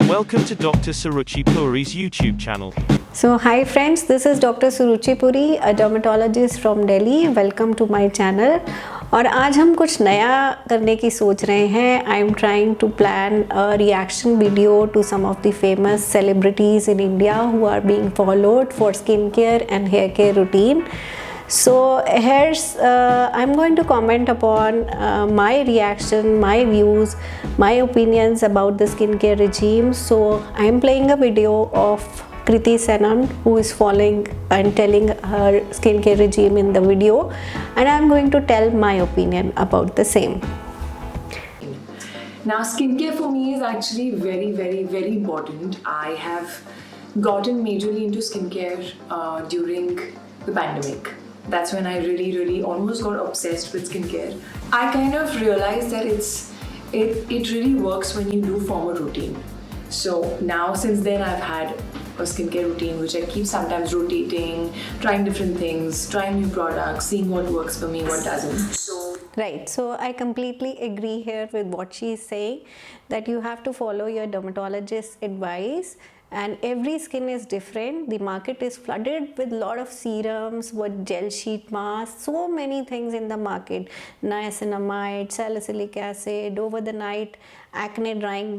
Welcome to Dr. Suruchi Puri's YouTube channel. So hi friends, this is Dr. Suruchi Puri, a dermatologist from Delhi. Welcome to my channel. और आज हम कुछ नया करने की सोच रहे हैं. I am trying to plan a reaction video to some of the famous celebrities in India who are being followed for skincare and hair care routine. So here's I'm going to comment upon my reaction, my views, my opinions about the skincare regime. So I'm playing a video of Kriti Sanon, who is following and telling her skincare regime in the video, and I'm going to tell my opinion about the same. Now, skincare for me is actually very important. I have gotten majorly into skincare during the pandemic. That's when I really almost got obsessed with skincare. I kind of realized that it really works when you do form a routine. So now since then I've had a skincare routine which I keep sometimes rotating, trying different things, trying new products, seeing what works for me, what doesn't. Right, so I completely agree here with what she is saying, that you have to follow your dermatologist's advice, and every skin is different. The market is flooded with a lot of serums, with gel sheet masks, so many things in the market. Niacinamide, salicylic acid, over the night acne drying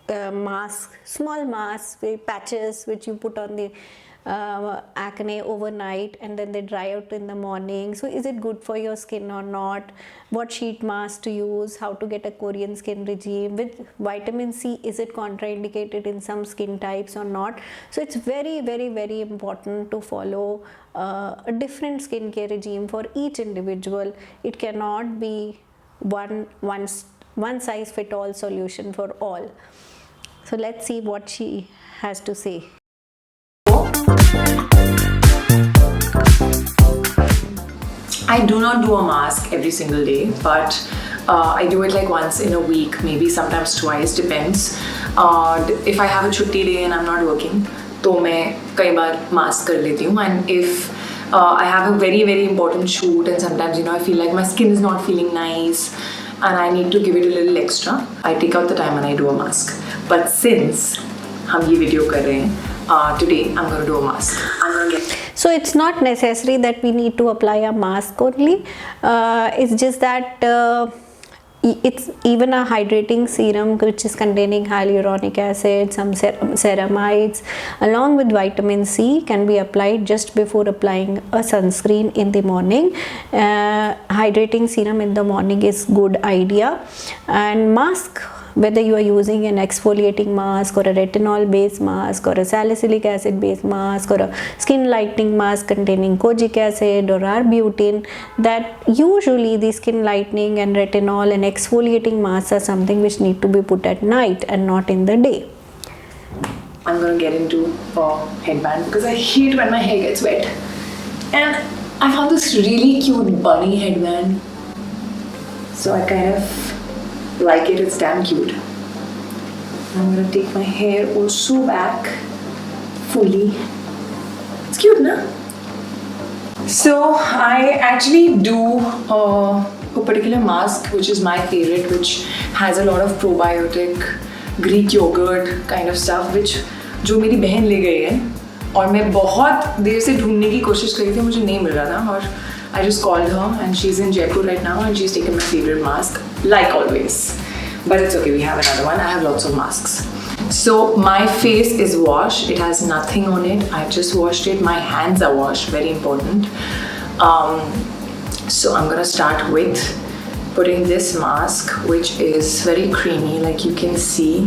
mask, small masks, patches which you put on the acne overnight and then they dry out in the morning. So is it good for your skin or not? What sheet mask to use? How to get a Korean skin regime with vitamin C? Is it contraindicated in some skin types or not? So it's very important to follow a different skincare regime for each individual. It cannot be one size fit all solution for all. So let's see what she has to say. I do not do a mask every single day, but I do it like once in a week, maybe sometimes twice, depends. If I have a chutti day and I'm not working, तो मैं कई बार mask कर लेती हूँ. And if I have a very important shoot and sometimes I feel like my skin is not feeling nice and I need to give it a little extra, I take out the time and I do a mask. But since हम ये video कर रहे हैं, today I'm going to do a mask. I'm going to get. So it's not necessary that we need to apply a mask only. It's just that it's even a hydrating serum which is containing hyaluronic acid, some ceramides along with vitamin C can be applied just before applying a sunscreen in the morning. Hydrating serum in the morning is good idea. And mask, whether you are using an exfoliating mask or a retinol based mask or a salicylic acid based mask or a skin lightening mask containing kojic acid or arbutin, that usually the skin lightening and retinol and exfoliating masks are something which need to be put at night and not in the day. I'm going to get into a headband because I hate when my hair gets wet. And I found this really cute bunny headband. So I kind of like it, it's damn cute. I'm gonna take my hair also back fully. It's cute, no? So I actually do a particular mask which is my favorite, which has a lot of probiotic, Greek yogurt kind of stuff, which जो मेरी बहन ले गई है और मैं बहुत देर से ढूंढने की कोशिश कर रही थी, मुझे नहीं मिल रहा था और I just called her and she's in Jaipur right now and she's taken my favorite mask, like always. But it's okay, we have another one. I have lots of masks. So my face is washed. It has nothing on it. I've just washed it. My hands are washed, very important. So I'm gonna start with putting this mask, which is very creamy, like you can see.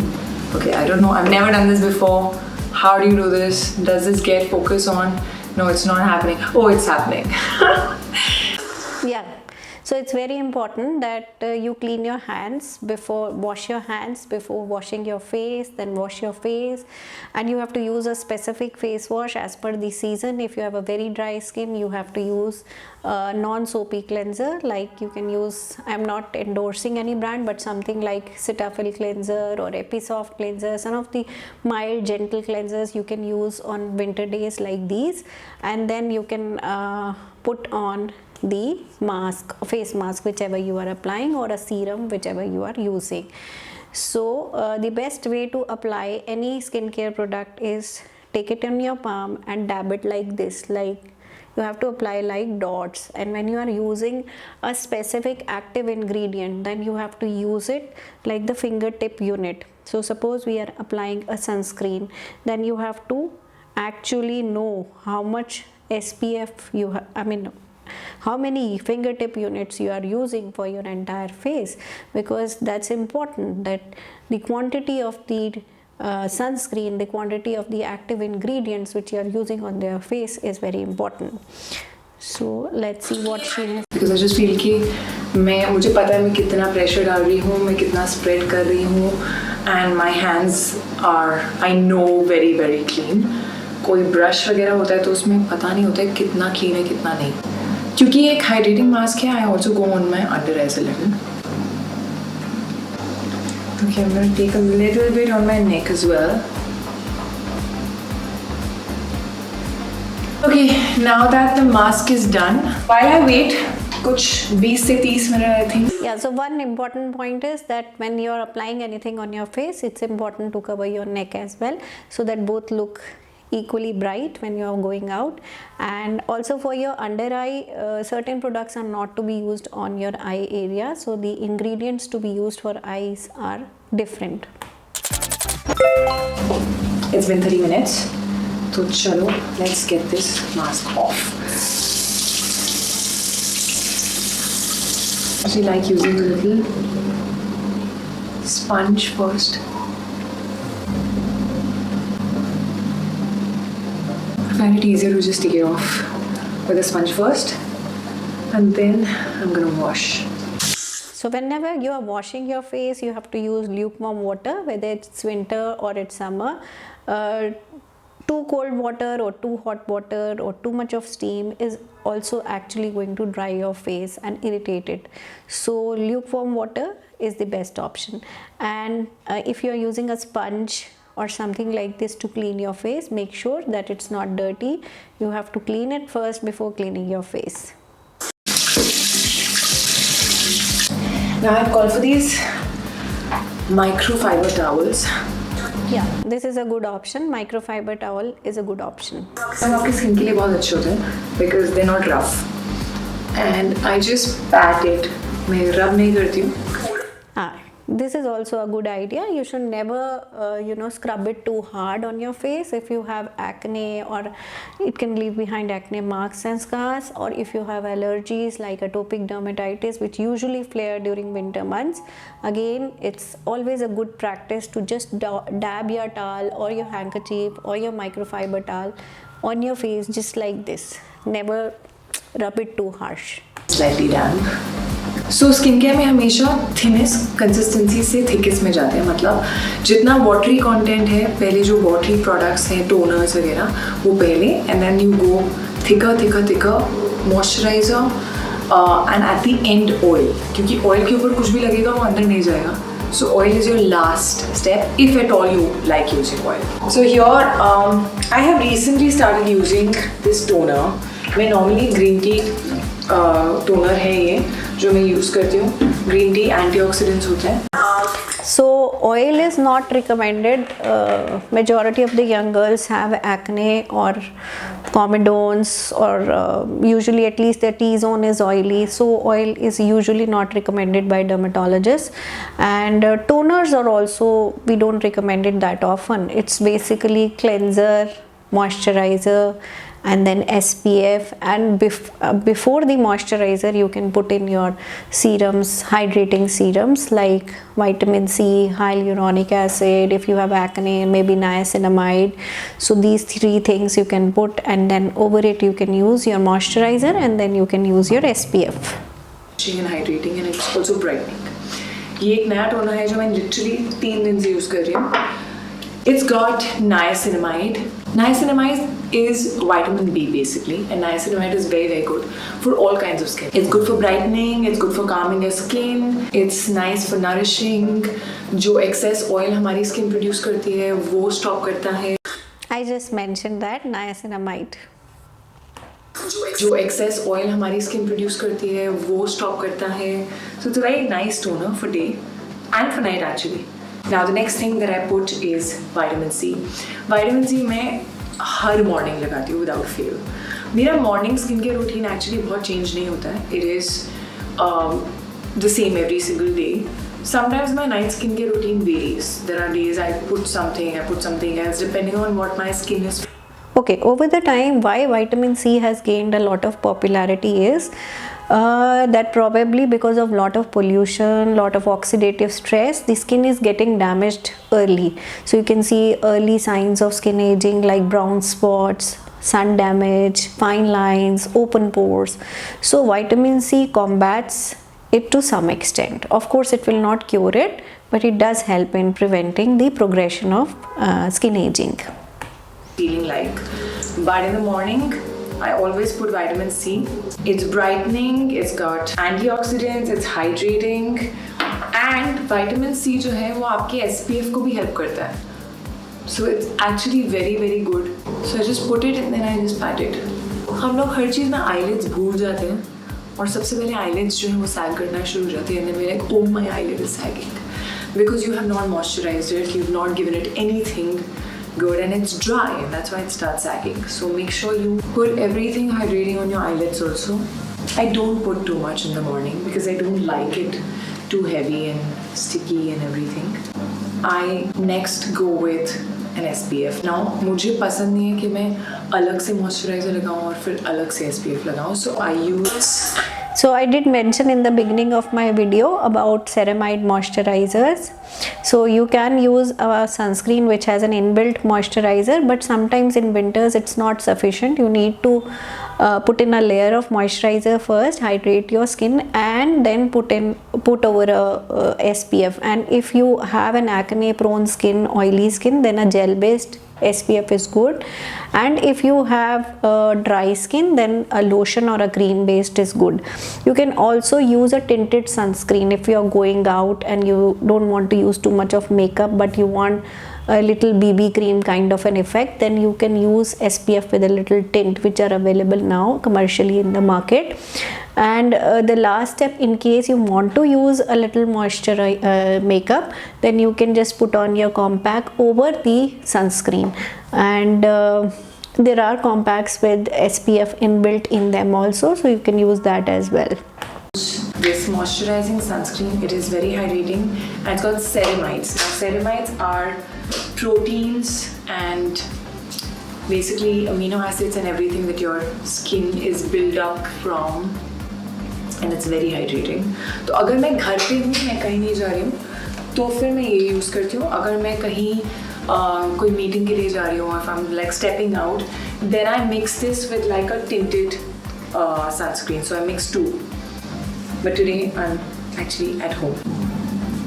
Okay, I don't know, I've never done this before. How do you do this? Does this get focus on? No, it's not happening. Oh, it's happening. Yeah. So it's very important that you clean your hands before, wash your hands before washing your face, then wash your face, and you have to use a specific face wash as per the season. If you have a very dry skin, you have to use a non-soapy cleanser, like you can use, I'm not endorsing any brand, but something like Cetaphil cleanser or Episoft cleanser, some of the mild gentle cleansers you can use on winter days like these, and then you can put on the mask, face mask, whichever you are applying, or a serum, whichever you are using. So the best way to apply any skincare product is take it in your palm and dab it like this, like you have to apply like dots. And when you are using a specific active ingredient, then you have to use it like the fingertip unit. So suppose we are applying a sunscreen, then you have to actually know how much SPF you have, how many fingertip units you are using for your entire face, because that's important, that the quantity of the sunscreen, the quantity of the active ingredients which you are using on their face is very important. So let's see what she has. Because I just feel कि मुझे पता है मैं कितना pressure डाल रही हूँ, मैं कितना स्प्रेड कर रही हूँ, and my hands are, I know, very very clean. कोई ब्रश वगैरह होता है तो उसमें पता नहीं होता है कितना क्लीन है कितना नहीं, क्योंकि एक हाइड्रेटिंग मास्क है. I also go on my under eyes a little. Okay, I'm going to take a little bit on my neck as well. Okay, now that the mask is done, while I wait, कुछ 20 से 30 minutes I think. Yeah, so one important point is that when you are applying anything on your face, it's important to cover your neck as well, so that both look equally bright when you are going out. And also for your under eye, certain products are not to be used on your eye area, so the ingredients to be used for eyes are different. It's been 30 minutes, so chalo, let's get this mask off. I actually like using a little sponge first. I find it easier to just take it off with a sponge first, and then I'm gonna wash. So whenever you are washing your face, you have to use lukewarm water, whether it's winter or it's summer. Too cold water or too hot water or too much of steam is also actually going to dry your face and irritate it. So lukewarm water is the best option. And if you are using a sponge or something like this to clean your face, make sure that it's not dirty. You have to clean it first before cleaning your face. Now I've called for these microfiber towels. Yeah, this is a good option. Microfiber towel is a good option. सब आपकी skin के लिए बहुत अच्छे होते हैं because they're not rough. And I just pat it. मैं rub नहीं करती हूँ. This is also a good idea. You should never scrub it too hard on your face if you have acne, or it can leave behind acne marks and scars, or if you have allergies like atopic dermatitis, which usually flare during winter months. Again, it's always a good practice to just dab your towel or your handkerchief or your microfiber towel on your face just like this. Never rub it too harsh. Slightly damp. So skin care में हमेशा thinnest consistency से thickest में जाते हैं, मतलब जितना watery content है पहले, जो वाटरी प्रोडक्ट्स हैं टोनर्स वगैरह वो पहले, and then you go thicker moisturizer and at the end oil, क्योंकि ऑयल के ऊपर कुछ भी लगेगा वो अंदर नहीं जाएगा. So oil is your last step if at all you like using oil. So here I have recently started using this toner. मैं normally green tea toner है ये जो मैं यूज़ करती हूँ. ग्रीन टी एंटीऑक्सीडेंट्स होते हैं. So oil is not recommended. Majority of the young girls have acne or comedones, or usually at least their T-zone is oily. So oil is usually not recommended by dermatologists. And toners are also, we don't recommend it that often. It's basically cleanser, moisturizer, and then SPF, and before the moisturizer you can put in your serums, hydrating serums like vitamin C, hyaluronic acid, if you have acne maybe niacinamide. So these three things you can put, and then over it you can use your moisturizer, and then you can use your SPF. And hydrating, and it's also brightening. ये एक नया toner है जो मैं literally 3 दिन से use कर रही हूँ. It's got niacinamide. Niacinamide is vitamin B basically, and niacinamide is very very good for all kinds of skin. It's good for brightening, it's good for calming your skin, it's nice for nourishing. जो excess oil हमारी skin produce करती है वो stop करता है. I just mentioned that niacinamide. जो excess oil हमारी skin produce करती है वो stop करता है. So it's a very nice toner for day and for night actually. Now the next thing that I put is vitamin C. Vitamin C मैं हर morning लगाती हूँ without fail. मेरा morning skincare routine actually बहुत change नहीं होता है. It is the same every single day. Sometimes my night skincare routine varies. There are days I put something else depending on what my skin is. Okay, over the time, why vitamin C has gained a lot of popularity is that probably because of lot of pollution, lot of oxidative stress, the skin is getting damaged early. So you can see early signs of skin aging like brown spots, sun damage, fine lines, open pores. So vitamin C combats it to some extent. Of course, it will not cure it, but it does help in preventing the progression of skin aging. Feeling like, but in the morning I always put vitamin C. It's brightening, it's got antioxidants, it's hydrating, and vitamin C जो है वो आपके SPF को भी help करता है. So it's actually very very good. So I just put it and then I just pat it. हम लोग हर चीज़ में eyelids भूल जाते हैं और सबसे पहले eyelids जो है वो sag करना शुरू हो जाते हैं and then we're like, oh my eyelid is sagging because you have not moisturized it, you've not given it anything good and it's dry and that's why it starts sagging. So make sure you put everything hydrating on your eyelids also. I don't put too much in the morning because I don't like it too heavy and sticky and everything. I next go with an SPF. Now मुझे पसंद नहीं है कि मैं अलग से moisturizer लगाऊं और फिर अलग से SPF लगाऊं. So I use. So I did mention in the beginning of my video about ceramide moisturizers. So you can use a sunscreen which has an inbuilt moisturizer, but sometimes in winters it's not sufficient. You need to put in a layer of moisturizer first, hydrate your skin, and then put over a SPF. And if you have an acne prone skin, oily skin, then a gel based SPF is good, and if you have dry skin, then a lotion or a cream based is good. You can also use a tinted sunscreen if you are going out and you don't want to use too much of makeup but you want a little BB cream kind of an effect. Then you can use SPF with a little tint, which are available now commercially in the market. And the last step, in case you want to use a little moisture makeup, then you can just put on your compact over the sunscreen. And there are compacts with SPF inbuilt in them also, so you can use that as well. This moisturizing sunscreen, it is very hydrating and it's got ceramides. Now ceramides are proteins and basically amino acids and everything that your skin is built up from, and it's very hydrating. तो अगर मैं घर पे हूँ, मैं कहीं नहीं जा रही हूँ, तो फिर मैं ये यूज़ करती हूँ. अगर मैं कहीं कोई मीटिंग के लिए जा रही हूँ, if I'm like stepping out, then I mix this with like a tinted sunscreen. So I mix two. But today I'm actually at home.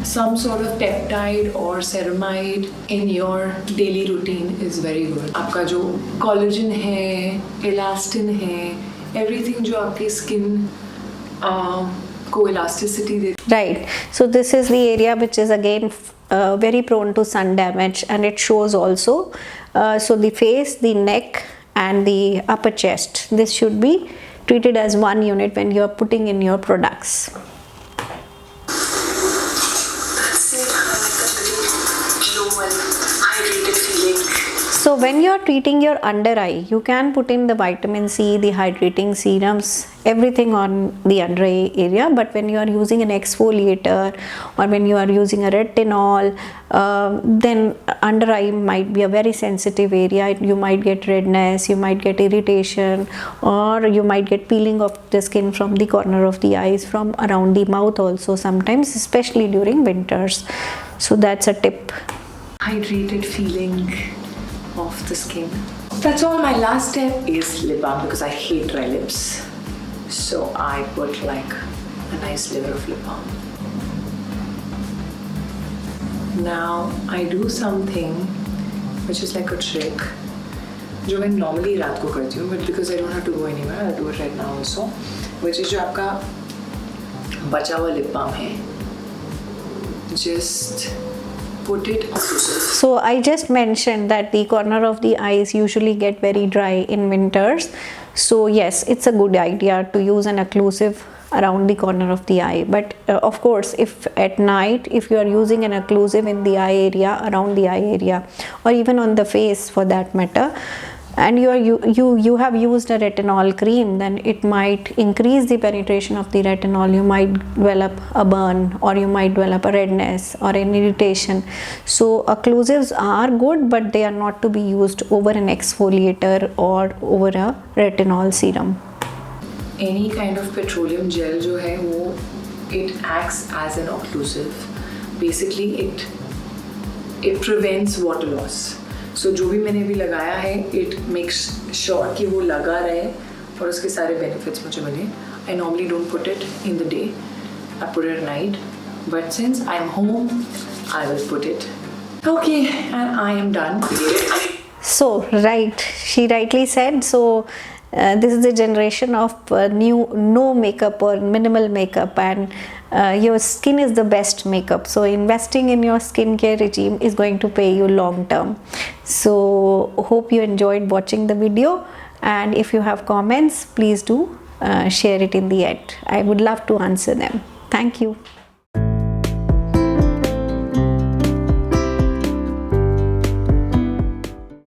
Some sort of peptide or ceramide in your daily routine is very good. आपका जो collagen है, elastin है, everything जो आपकी skin को elasticity देती. Right. So this is the area which is again very prone to sun damage, and it shows also. So the face, the neck, and the upper chest. This should be treated as one unit when you are putting in your products. So when you are treating your under eye, you can put in the vitamin C, the hydrating serums, everything on the under eye area. But when you are using an exfoliator or when you are using a retinol, then under eye might be a very sensitive area. You might get redness, you might get irritation, or you might get peeling of the skin from the corner of the eyes, from around the mouth also sometimes, especially during winters. So that's a tip. Hydrated feeling of the skin. That's all. My last step is lip balm because I hate dry lips. So I put like a nice layer of lip balm. Now I do something which is like a trick जो मैं normally रात को करती हूँ, but because I don't have to go anywhere, I'll do it right now also, which is जो आपका बचा हुआ lip balm है, just put it. So I just mentioned that the corner of the eyes usually get very dry in winters. So yes, it's a good idea to use an occlusive around the corner of the eye. But of course, if at night, if you are using an occlusive in the eye area, around the eye area, or even on the face for that matter, and you have used a retinol cream, then it might increase the penetration of the retinol. You might develop a burn, or you might develop a redness or an irritation. So occlusives are good, but they are not to be used over an exfoliator or over a retinol serum. Any kind of petroleum gel जो है वो it acts as an occlusive. Basically it prevents water loss. So जो भी मैंने अभी लगाया है, it makes sure कि वो लगा रहे और उसके सारे benefits मुझे मिले. I normally don't put it in the day. I put it at night. But since I'm home, I will put it. Okay, and I am done. So right, she rightly said. So this is the generation of new no makeup or minimal makeup, and your skin is the best makeup. So investing in your skincare regime is going to pay you long term. So hope you enjoyed watching the video, and if you have comments, please do share it in the end. I would love to answer them. Thank you.